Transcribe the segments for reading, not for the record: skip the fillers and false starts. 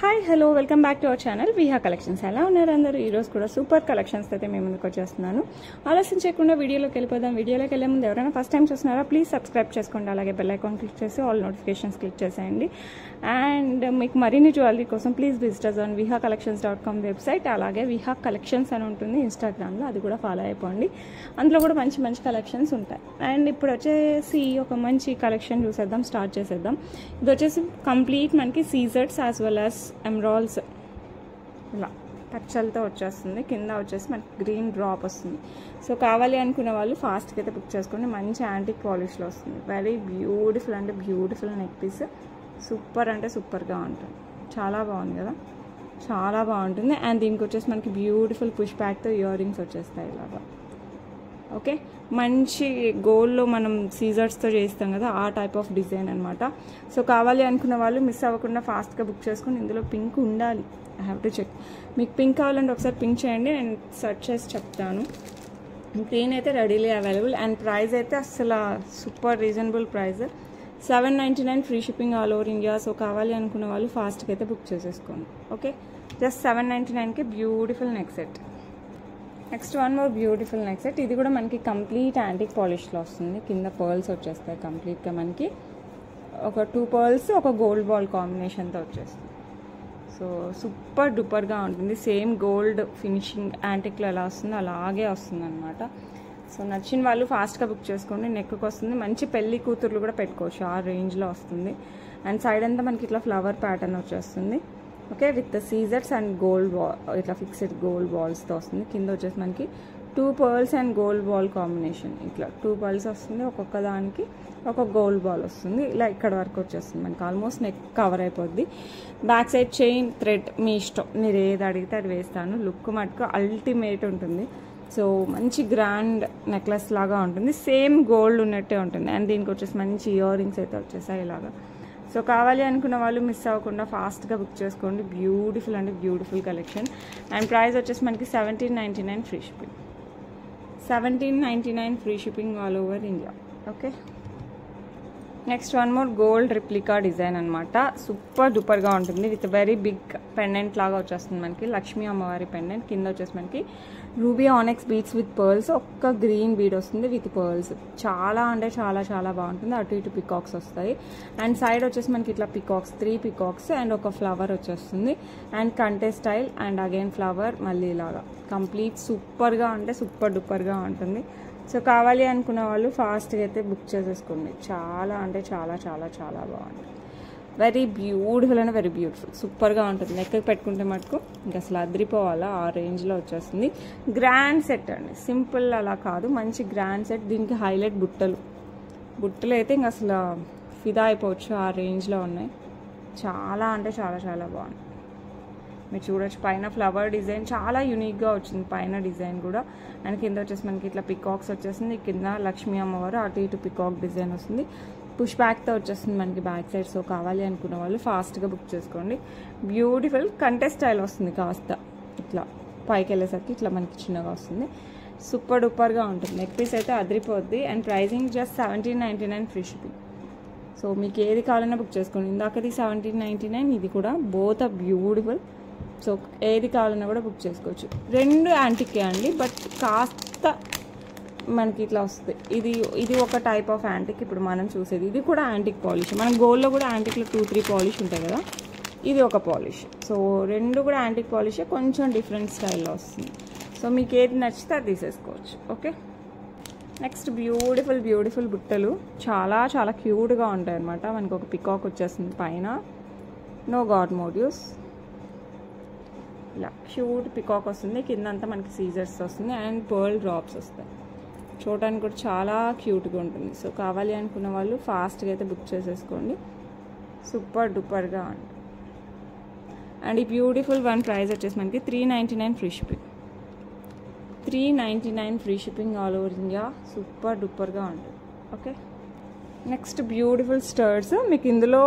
Hi hello welcome back to our channel Viha collections. ఎలా ఉన్నారు అందరూ? ఈరోజు కూడా సూపర్ కలెక్షన్స్ అయితే మేము ముందుకు వచ్చేస్తున్నాను. ఆలస్యం చేయకుండా వీడియోలోకి వెళ్ళిపోదాం. వీడియోలోకి వెళ్ళే ముందు ఎవరైనా ఫస్ట్ టైం చూస్తున్నారా ప్లీజ్ సబ్స్క్రైబ్ చేసుకోండి. అలాగే బెల్ ఐకాన్ క్లిక్ చేసి ఆల్ నోటిఫికేషన్స్ క్లిక్ చేసేయండి. అండ్ మీకు మరిన్ని జ్యువెలరీ కోసం please visit us on vihacollections.com website. అలాగే విహా కలెక్షన్స్ అని ఉంటుంది ఇన్స్టాగ్రామ్లో, అది కూడా ఫాలో అయిపోండి. అందులో కూడా మంచి మంచి కలెక్షన్స్ ఉంటాయి. అండ్ ఇప్పుడు వచ్చేసి ఒక మంచి కలెక్షన్ చూసేద్దాం, స్టార్ట్ చేసేద్దాం. ఇది వచ్చేసి కంప్లీట్ మనకి సీజర్స్ యాజ్ వెల్ యాజ్ ఎమరాల్డ్స్ ఇలా పచ్చలతో వచ్చేస్తుంది. కింద వచ్చేసి మనకి గ్రీన్ డ్రాప్ వస్తుంది. సో కావాలి అనుకునే వాళ్ళు ఫాస్ట్గా అయితే బుక్ చేసుకోండి. మంచి యాంటిక్ పాలిష్లో వస్తుంది. వెరీ బ్యూటిఫుల్ అంటే బ్యూటిఫుల్ నెక్ పీస్. సూపర్ అంటే సూపర్గా ఉంటుంది. చాలా బాగుంది కదా, చాలా బాగుంటుంది. అండ్ దీనికి వచ్చేసి మనకి బ్యూటిఫుల్ పుష్ బ్యాక్తో ఇయర్ రింగ్స్ వచ్చేస్తాయి ఇలాగా. ఓకే, మంచి గోల్డ్లో మనం సీజర్స్తో చేస్తాం కదా, ఆ టైప్ ఆఫ్ డిజైన్ అనమాట. సో కావాలి అనుకున్న వాళ్ళు మిస్ అవ్వకుండా ఫాస్ట్గా బుక్ చేసుకుని, ఇందులో పింక్ ఉండాలి. I have to check. మీకు పింక్ కావాలంటే ఒకసారి పింక్ చేయండి, నేను సెర్చ్ చేసి చెప్తాను. గ్రీన్ అయితే రెడీలీ అవైలబుల్. అండ్ ప్రైస్ అయితే అసలు super reasonable price, 799 free shipping all over India. So కావాలి అనుకున్న వాళ్ళు ఫాస్ట్గా అయితే బుక్ చేసేసుకోండి. ఓకే, జస్ట్ 799కి beautiful neck set. Next one more beautiful neck set. ఇది కూడా మనకి కంప్లీట్ యాంటిక్ పాలిష్లో వస్తుంది. కింద పర్ల్స్ వచ్చేస్తాయి కంప్లీట్గా. మనకి ఒక 2 పర్ల్స్ ఒక గోల్డ్ బాల్ కాంబినేషన్తో వచ్చేస్తుంది. సో సూపర్ డూపర్గా ఉంటుంది. సేమ్ గోల్డ్ ఫినిషింగ్ యాంటిక్లో ఎలా వస్తుందో అలాగే వస్తుంది అనమాట. సో నచ్చిన వాళ్ళు ఫాస్ట్గా బుక్ చేసుకోండి. నెక్కి వస్తుంది, మంచి పెళ్లి కూతుర్లు కూడా పెట్టుకోవచ్చు, ఆ రేంజ్లో వస్తుంది. అండ్ సైడ్ అంతా మనకి ఇట్లా ఫ్లవర్ ప్యాటర్న్ వచ్చేస్తుంది. ఓకే, విత్ సీజర్స్ అండ్ గోల్డ్ బాల్, ఇట్లా ఫిక్స్డ్ గోల్డ్ బాల్స్తో వస్తుంది. కింద వచ్చేసి మనకి 2 pearls and gold ball combination. ఇట్లా 2 పర్ల్స్ వస్తుంది, ఒక్కొక్క దానికి ఒక గోల్డ్ బాల్ వస్తుంది. ఇలా ఇక్కడ వరకు వచ్చేస్తుంది మనకి. ఆల్మోస్ట్ నెక్ కవర్ అయిపోద్ది. బ్యాక్ సైడ్ చైన్ థ్రెడ్ మీ ఇష్టం, మీరు ఏది అడిగితే అది వేస్తాను. లుక్ మటుకు అల్టిమేట్ ఉంటుంది. సో మంచి గ్రాండ్ నెక్లెస్ లాగా ఉంటుంది. సేమ్ గోల్డ్ ఉన్నట్టే ఉంటుంది. అండ్ దీనికి వచ్చేసి మంచి ఇయర్ రింగ్స్ అయితే వచ్చేసాయి ఇలాగా. సో కావాలి అనుకున్న వాళ్ళు మిస్ అవ్వకుండా ఫాస్ట్గా బుక్ చేసుకోండి. బ్యూటిఫుల్ అంటే బ్యూటిఫుల్ కలెక్షన్. అండ్ ప్రైస్ వచ్చేసి మనకి 1799 free shipping. 1799 free shipping all over India. Okay, next one more gold replica design అనమాట. సూపర్ డూపర్గా ఉంటుంది. విత్ వెరీ బిగ్ పెండెంట్ లాగా వచ్చేస్తుంది మనకి. లక్ష్మీ అమ్మవారి పెండెంట్. కింద వచ్చేసి మనకి రూబీ ఆనెక్స్ బీడ్స్ విత్ పర్ల్స్. ఒక్క గ్రీన్ బీడ్ వస్తుంది విత్ పర్ల్స్. చాలా అంటే చాలా చాలా బాగుంటుంది. అటు ఇటు పికాక్స్ వస్తాయి. అండ్ సైడ్ వచ్చేసి మనకి ఇట్లా పికాక్స్, 3 పికాక్స్ అండ్ ఒక ఫ్లవర్ వచ్చేస్తుంది. అండ్ కంటే స్టైల్ అండ్ అగైన్ ఫ్లవర్ మళ్ళీ ఇలాగా. కంప్లీట్ సూపర్గా అంటే సూపర్ డూపర్గా ఉంటుంది. సో కావాలి అనుకున్న వాళ్ళు ఫాస్ట్గా అయితే బుక్ చేసేసుకోండి. చాలా అంటే చాలా చాలా చాలా బాగుంటుంది. వెరీ బ్యూటిఫుల్ అంటే వెరీ బ్యూటిఫుల్, సూపర్గా ఉంటుంది. నెక్కి పెట్టుకుంటే మటుకు ఇంకా అసలు అదిరిపోవాలా, ఆ రేంజ్లో వచ్చేస్తుంది. గ్రాండ్ సెట్ అండి, సింపుల్ అలా కాదు, మంచి గ్రాండ్ సెట్. దీనికి హైలైట్ బుట్టలు అయితే ఇంకా అసలు ఫిదా అయిపోవచ్చు, ఆ రేంజ్లో ఉన్నాయి. చాలా అంటే చాలా చాలా బాగుంది. మీరు చూడొచ్చు పైన ఫ్లవర్ డిజైన్ చాలా యూనిక్గా వచ్చింది పైన డిజైన్ కూడా. అండ్ కింద వచ్చేసి మనకి ఇట్లా పికాక్స్ వచ్చేసింది. కింద లక్ష్మీ అమ్మవారు, అటు ఇటు పికాక్ డిజైన్ వస్తుంది. పుష్ బ్యాక్తో వచ్చేస్తుంది మనకి బ్యాక్ సైడ్. సో కావాలి అనుకున్న వాళ్ళు ఫాస్ట్గా బుక్ చేసుకోండి. బ్యూటిఫుల్ కంటే స్టైల్ వస్తుంది. కాస్త ఇట్లా పైకి వెళ్ళేసరికి ఇట్లా మనకి చిన్నగా వస్తుంది. సూపర్ డూపర్గా ఉంటుంది. నెక్ పీస్ అయితే అదిరిపోద్ది. And pricing just 1799 free shipping. So మీకు ఏది కావాలన్నా బుక్ చేసుకోండి. ఇందాకది 1799, ఇది కూడా బోత్ ఆర్ బ్యూటిఫుల్. సో ఏది కావాలన్నా కూడా బుక్ చేసుకోవచ్చు. 2 యాంటికే అండి, బట్ కాస్త మనకి ఇట్లా వస్తుంది. ఇది ఒక టైప్ ఆఫ్ యాంటిక్. ఇప్పుడు మనం చూసేది ఇది కూడా యాంటిక్ పాలిష్. మన గోల్డ్లో కూడా యాంటిక్లో 2-3 పాలిష్ ఉంటాయి కదా, ఇది ఒక పాలిష్. సో 2 కూడా యాంటిక్ పాలిషే, కొంచెం డిఫరెంట్ స్టైల్లో వస్తుంది. సో మీకు ఏది నచ్చితే అది తీసేసుకోవచ్చు. ఓకే, నెక్స్ట్ బ్యూటిఫుల్ బ్యూటిఫుల్ బుట్టలు. చాలా చాలా క్యూట్గా ఉంటాయి అన్నమాట. మనకి ఒక పికాక్ వచ్చేస్తుంది పైన, నో గాడ్ మోటివ్స్, ఇలా క్యూట్ పికాక్ వస్తుంది. కింద అంతా మనకి సీజర్స్ వస్తుంది అండ్ పర్ల్ డ్రాప్స్ వస్తాయి. చూడడానికి కూడా చాలా క్యూట్గా ఉంటుంది. సో కావాలి అనుకున్న వాళ్ళు ఫాస్ట్గా అయితే బుక్ చేసేసుకోండి. సూపర్ డూపర్గా ఉంటుంది. అండ్ ఈ బ్యూటిఫుల్ వన్ ప్రైస్ వచ్చేసి మనకి 399 free shipping. 399 free shipping all over India. Super డూపర్గా ఉంటుంది. Okay, next beautiful studs. మీకు ఇందులో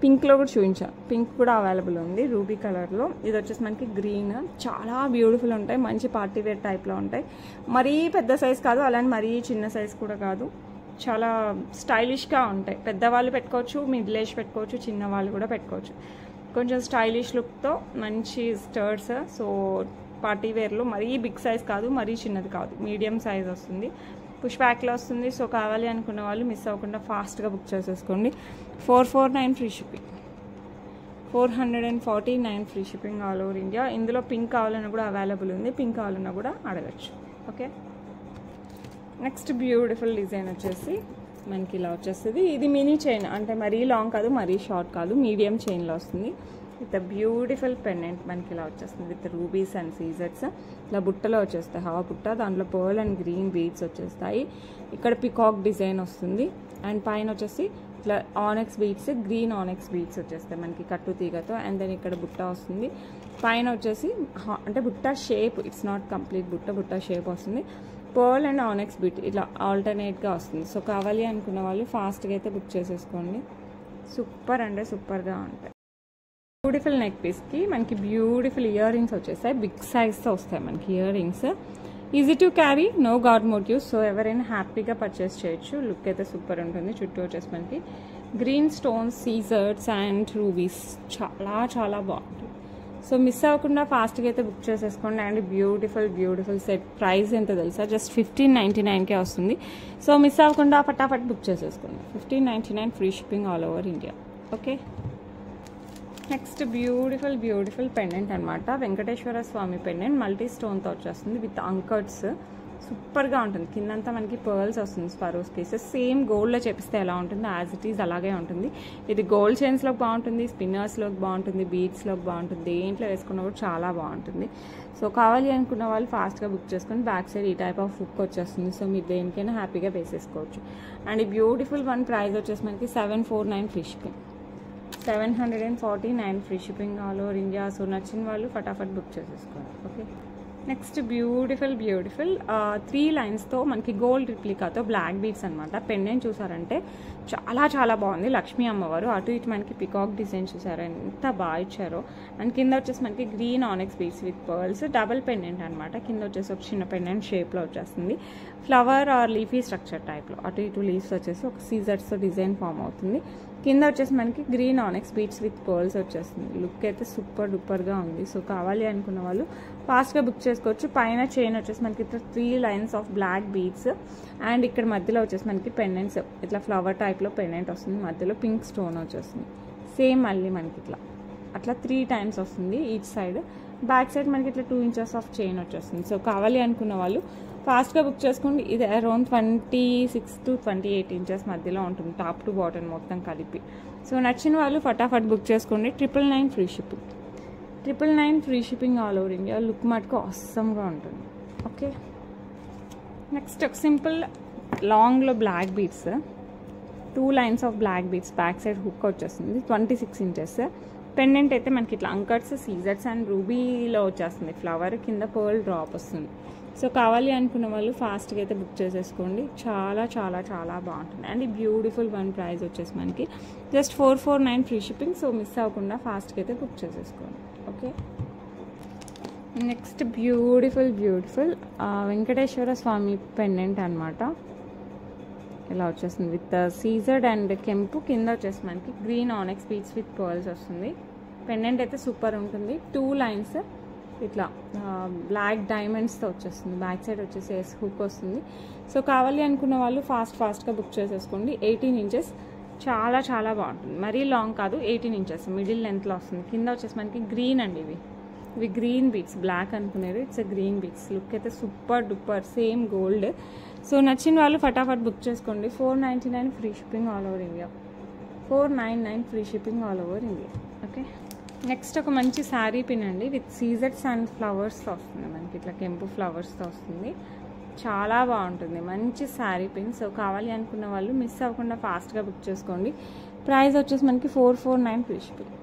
పింక్లో కూడా చూపించాను. పింక్ కూడా అవైలబుల్ ఉంది రూబీ కలర్లో. ఇది వచ్చేసి మనకి గ్రీన్. చాలా బ్యూటిఫుల్ ఉంటాయి, మంచి పార్టీ వేర్ టైప్లో ఉంటాయి. మరీ పెద్ద సైజ్ కాదు, అలానే మరీ చిన్న సైజ్ కూడా కాదు. చాలా స్టైలిష్గా ఉంటాయి. పెద్దవాళ్ళు పెట్టుకోవచ్చు, మిడిల్ ఏజ్ పెట్టుకోవచ్చు, చిన్నవాళ్ళు కూడా పెట్టుకోవచ్చు. కొంచెం స్టైలిష్ లుక్తో మంచి స్టర్ట్స్. సో పార్టీ వేర్లో మరీ బిగ్ సైజ్ కాదు, మరీ చిన్నది కాదు, మీడియం సైజ్ వస్తుంది. పుష్ బ్యాక్లో వస్తుంది. సో కావాలి అనుకున్న వాళ్ళు మిస్ అవ్వకుండా ఫాస్ట్గా బుక్ చేసేసుకోండి. 449 free shipping, 449 free shipping all over India. ఇందులో పింక్ కావాలన్నా కూడా అవైలబుల్ ఉంది, పింక్ కావాలన్నా కూడా అడగచ్చు. ఓకే, నెక్స్ట్ బ్యూటిఫుల్ డిజైన్ వచ్చేసి మనకి ఇలా వచ్చేస్తుంది. ఇది మినీ చైన్, అంటే మరీ లాంగ్ కాదు మరీ షార్ట్ కాదు, మీడియం చైన్లో వస్తుంది. విత్ బ్యూటిఫుల్ పెండెంట్ మనకి ఇలా వచ్చేస్తుంది విత్ రూబీస్ అండ్ సీజర్స్. ఇలా బుట్టలో వచ్చేస్తాయి, హావ బుట్ట, దాంట్లో పర్ల్ అండ్ గ్రీన్ బీడ్స్ వచ్చేస్తాయి. ఇక్కడ పికాక్ డిజైన్ వస్తుంది అండ్ పైన వచ్చేసి ఇట్లా ఆనెక్స్ బీడ్స్, గ్రీన్ ఆనెక్స్ బీడ్స్ వచ్చేస్తాయి మనకి కట్టు తీగతో. అండ్ దెన్ ఇక్కడ బుట్ట వస్తుంది, పైన వచ్చేసి అంటే బుట్ట షేప్, ఇట్స్ నాట్ కంప్లీట్ బుట్ట, బుట్ట షేప్ వస్తుంది. పర్ల్ అండ్ ఆనెక్స్ బీట్ ఇట్లా ఆల్టర్నేట్గా వస్తుంది. సో కావాలి అనుకున్న వాళ్ళు ఫాస్ట్గా అయితే బుక్ చేసేసుకోండి. సూపర్ అంటే సూపర్గా ఉంటాయి. బ్యూటిఫుల్ నెక్ పీస్కి మనకి బ్యూటిఫుల్ ఇయర్ రింగ్స్ వచ్చేస్తాయి, బిగ్ సైజ్తో వస్తాయి మనకి earrings. Easy to carry, no god motifs. So ఎవరైనా హ్యాపీగా పర్చేస్ చేయొచ్చు. లుక్ అయితే సూపర్ ఉంటుంది. చుట్టూ వచ్చేసి మనకి గ్రీన్ స్టోన్స్, సీజర్స్ అండ్ రూబీస్, చాలా చాలా బాగుంటుంది. సో మిస్ అవ్వకుండా ఫాస్ట్గా అయితే బుక్ చేసేసుకోండి. And beautiful set. ప్రైస్ ఎంత తెలుసా? జస్ట్ 1599కే వస్తుంది. సో మిస్ అవ్వకుండా ఫటాఫట్ బుక్ చేసేసుకోండి. 1599 free shipping all over India. Okay, next beautiful pendant అనమాట. వెంకటేశ్వర స్వామి పెండెంట్ మల్టీ స్టోన్తో వచ్చేస్తుంది విత్ అంకర్స్. సూపర్గా ఉంటుంది. కిందంతా మనకి పర్ల్స్ వస్తుంది, స్పరోస్ పీసెస్. సేమ్ గోల్డ్లో చేపిస్తే ఎలా ఉంటుందో యాజ్ ఇట్ ఈజ్ అలాగే ఉంటుంది. ఇది గోల్డ్ చైన్స్లోకి బాగుంటుంది, స్పిన్నర్స్లోకి బాగుంటుంది, బీడ్స్లోకి బాగుంటుంది, దేంట్లో వేసుకున్నా కూడా చాలా బాగుంటుంది. సో కావాలి అనుకున్న వాళ్ళు ఫాస్ట్గా బుక్ చేసుకొని బ్యాక్ సైడ్ ఈ టైప్ ఆఫ్ హుక్ వచ్చేస్తుంది. సో మీరు దేనికైనా హ్యాపీగా వేసేసుకోవచ్చు. అండ్ ఈ బ్యూటిఫుల్ వన్ ప్రైస్ వచ్చేసి మనకి 749 free shipping, 749 free shipping all over India. So నచ్చిన వాళ్ళు ఫటాఫట్ బుక్ చేసేసుకోండి. ఓకే, నెక్స్ట్ బ్యూటిఫుల్ 3 లైన్స్తో మనకి గోల్డ్ రిప్లికాతో బ్లాక్ బీడ్స్ అనమాట. పెండెంట్ చూసారంటే చాలా చాలా బాగుంది. లక్ష్మీ అమ్మవారు అటు ఇటు మనకి పికాక్ డిజైన్ చూసారు ఎంత బాగా ఇచ్చారో. అండ్ కింద వచ్చేసి మనకి green ఆనెక్స్ beads with pearls. Double pendant అనమాట. కింద వచ్చేసి ఒక చిన్న పెండెంట్ షేప్లో వచ్చేస్తుంది, ఫ్లవర్ ఆర్ లీఫీ స్ట్రక్చర్ టైప్లో. అటు ఇటు లీవ్స్ వచ్చేసి ఒక సీజర్స్తో డిజైన్ ఫామ్ అవుతుంది. కింద వచ్చేసి మనకి గ్రీన్ ఆనెక్స్ బీడ్స్ విత్ పర్ల్స్ వచ్చేస్తుంది. లుక్ అయితే సూపర్ డూపర్గా ఉంది. సో కావాలి అనుకున్న వాళ్ళు ఫాస్ట్గా బుక్ చేసుకోవచ్చు. పైన చైన్ వచ్చేసి మనకి ఇట్లా 3 lines of black beads and ఇక్కడ మధ్యలో వచ్చేసి మనకి పెండెంట్స్ ఇట్లా ఫ్లవర్ టైప్లో పెండెంట్ వస్తుంది, మధ్యలో పింక్ స్టోన్ వచ్చేస్తుంది. సేమ్ మళ్ళీ మనకి అట్లా 3 టైమ్స్ వస్తుంది ఈచ్ సైడ్. బ్యాక్ సైడ్ మనకి ఇట్లా 2 ఇంచెస్ ఆఫ్ చైన్ వచ్చేస్తుంది. సో కావాలి అనుకున్న వాళ్ళు ఫాస్ట్గా బుక్ చేసుకోండి. ఇది అరౌండ్ 26 to 28 ఇంచెస్ మధ్యలో ఉంటుంది, టాప్ టు బాటమ్ మొత్తం కలిపి. సో నచ్చిన వాళ్ళు ఫటాఫట్ బుక్ చేసుకోండి. 999 free shipping, 999 free shipping all over India. Look మటుకు అవసరంగా ఉంటుంది. ఓకే, నెక్స్ట్ ఒక సింపుల్ లాంగ్లో black beads, 2 lines of black beads, back side hook వచ్చేస్తుంది, 26 ఇంచెస్. పెండెంట్ అయితే మనకి ఇట్లా అంకర్స్, సీజర్స్ అండ్ రూబీలో వచ్చేస్తుంది. ఫ్లవర్ కింద పర్ల్ డ్రాప్ వస్తుంది. సో కావాలి అనుకున్న వాళ్ళు ఫాస్ట్గా అయితే బుక్ చేసేసుకోండి. చాలా చాలా చాలా బాగుంటుంది. అండ్ ఈ బ్యూటిఫుల్ వన్ ప్రైస్ వచ్చేసి మనకి just 449 free shipping. So miss అవ్వకుండా ఫాస్ట్గా అయితే బుక్ చేసేసుకోండి. ఓకే, నెక్స్ట్ బ్యూటిఫుల్ వెంకటేశ్వర స్వామి పెండెంట్ అనమాట. ఇలా వచ్చేస్తుంది విత్ సీజర్డ్ అండ్ కెంపు. కింద వచ్చేసి మనకి గ్రీన్ ఆనెక్స్ బీడ్స్ విత్ పర్ల్స్ వస్తుంది. పెండెంట్ అయితే సూపర్ ఉంటుంది. 2 లైన్స్ ఇట్లా బ్లాక్ డైమండ్స్తో వచ్చేస్తుంది. బ్యాక్ సైడ్ వచ్చేసి హుక్ వస్తుంది. సో కావాలి అనుకున్న వాళ్ళు ఫాస్ట్గా బుక్ చేసేసుకోండి. 18 ఇంచెస్, చాలా చాలా బాగుంటుంది. మరీ లాంగ్ కాదు, 18 ఇంచెస్ మిడిల్ లెంత్లో వస్తుంది. కింద వచ్చేసి మనకి గ్రీన్ అండి, ఇవి గ్రీన్ బీడ్స్. బ్లాక్ అనుకునేది, ఇట్స్ గ్రీన్ బీడ్స్. లుక్ అయితే super duper, same gold. So నచ్చిన వాళ్ళు ఫటాఫట్ బుక్ చేసుకోండి. 499 free shipping all over India, 499 free shipping all over India. Okay, next ఒక మంచి శారీ పిన్ అండి విత్ సీజర్స్ అండ్ ఫ్లవర్స్తో వస్తుంది. మనకి ఇట్లా కెంపు ఫ్లవర్స్తో వస్తుంది. చాలా బాగుంటుంది, మంచి శారీ పిన్. సో కావాలి అనుకున్న వాళ్ళు మిస్ అవ్వకుండా ఫాస్ట్గా బుక్ చేసుకోండి. ప్రైస్ వచ్చేసి మనకి 449 free shipping,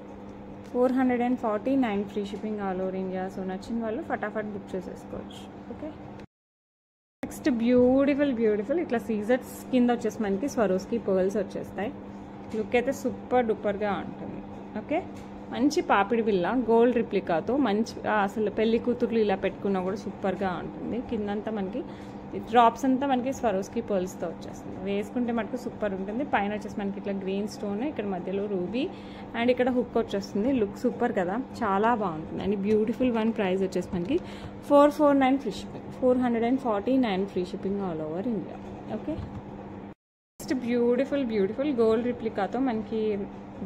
449 free shipping all over India. So నచ్చిన వాళ్ళు ఫటాఫట్ బుక్ చేసేసుకోవచ్చు. ఓకే, నెక్స్ట్ బ్యూటిఫుల్ ఇట్లా సీజర్స్ కింద వచ్చేసి మనకి స్వరోస్కి పర్ల్స్ వచ్చేస్తాయి. లుక్ అయితే సూపర్ డూపర్గా ఉంటుంది. ఓకే, మంచి పాపిడి బిల్ల గోల్డ్ రిప్లికాతో మంచి, అసలు పెళ్లి కూతుర్లు ఇలా పెట్టుకున్నా కూడా సూపర్గా ఉంటుంది. కిందంతా మనకి డ్రాప్స్ అంతా మనకి స్వరోస్కి పర్ల్స్తో వచ్చేస్తుంది. వేసుకుంటే మటుకు సూపర్ ఉంటుంది. పైన వచ్చేసి మనకి ఇట్లా గ్రీన్ స్టోన్, ఇక్కడ మధ్యలో రూబీ అండ్ ఇక్కడ హుక్ వచ్చేస్తుంది. లుక్ సూపర్ కదా, చాలా బాగుంటుంది. అండ్ బ్యూటిఫుల్ వన్ ప్రైస్ వచ్చేసి మనకి 449 free shipping, 449 free shipping all over India. Okay, next beautiful gold రిప్లికాతో మనకి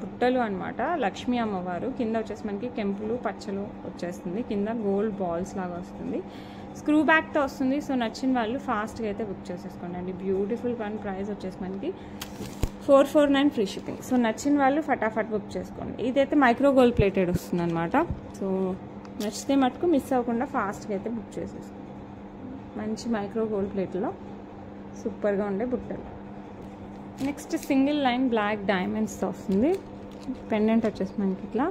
బుట్టలు అనమాట. లక్ష్మీ అమ్మవారు కింద వచ్చేసి మనకి కెంపులు పచ్చలు వచ్చేస్తుంది. కింద గోల్డ్ బాల్స్ లాగా వస్తుంది. స్క్రూ బ్యాక్తో వస్తుంది. సో నచ్చిన వాళ్ళు ఫాస్ట్గా అయితే బుక్ చేసేసుకోండి అండి. బ్యూటిఫుల్ వన్ ప్రైస్ వచ్చేసి మనకి 449 ఫ్రీ షిప్పింగ్. సో నచ్చిన వాళ్ళు ఫటాఫట్ బుక్ చేసుకోండి. ఇదైతే మైక్రో గోల్డ్ ప్లేటెడ్ వస్తుంది అనమాట. సో నచ్చితే మటుకు మిస్ అవ్వకుండా ఫాస్ట్గా అయితే బుక్ చేసేసుకోండి. మంచి మైక్రో గోల్డ్ ప్లేట్లో సూపర్గా ఉండే బుట్టలు. నెక్స్ట్ సింగిల్ లైన్ బ్లాక్ డైమండ్స్తో వస్తుంది. పెండెంట్ వచ్చేసి మనకి ఇట్లా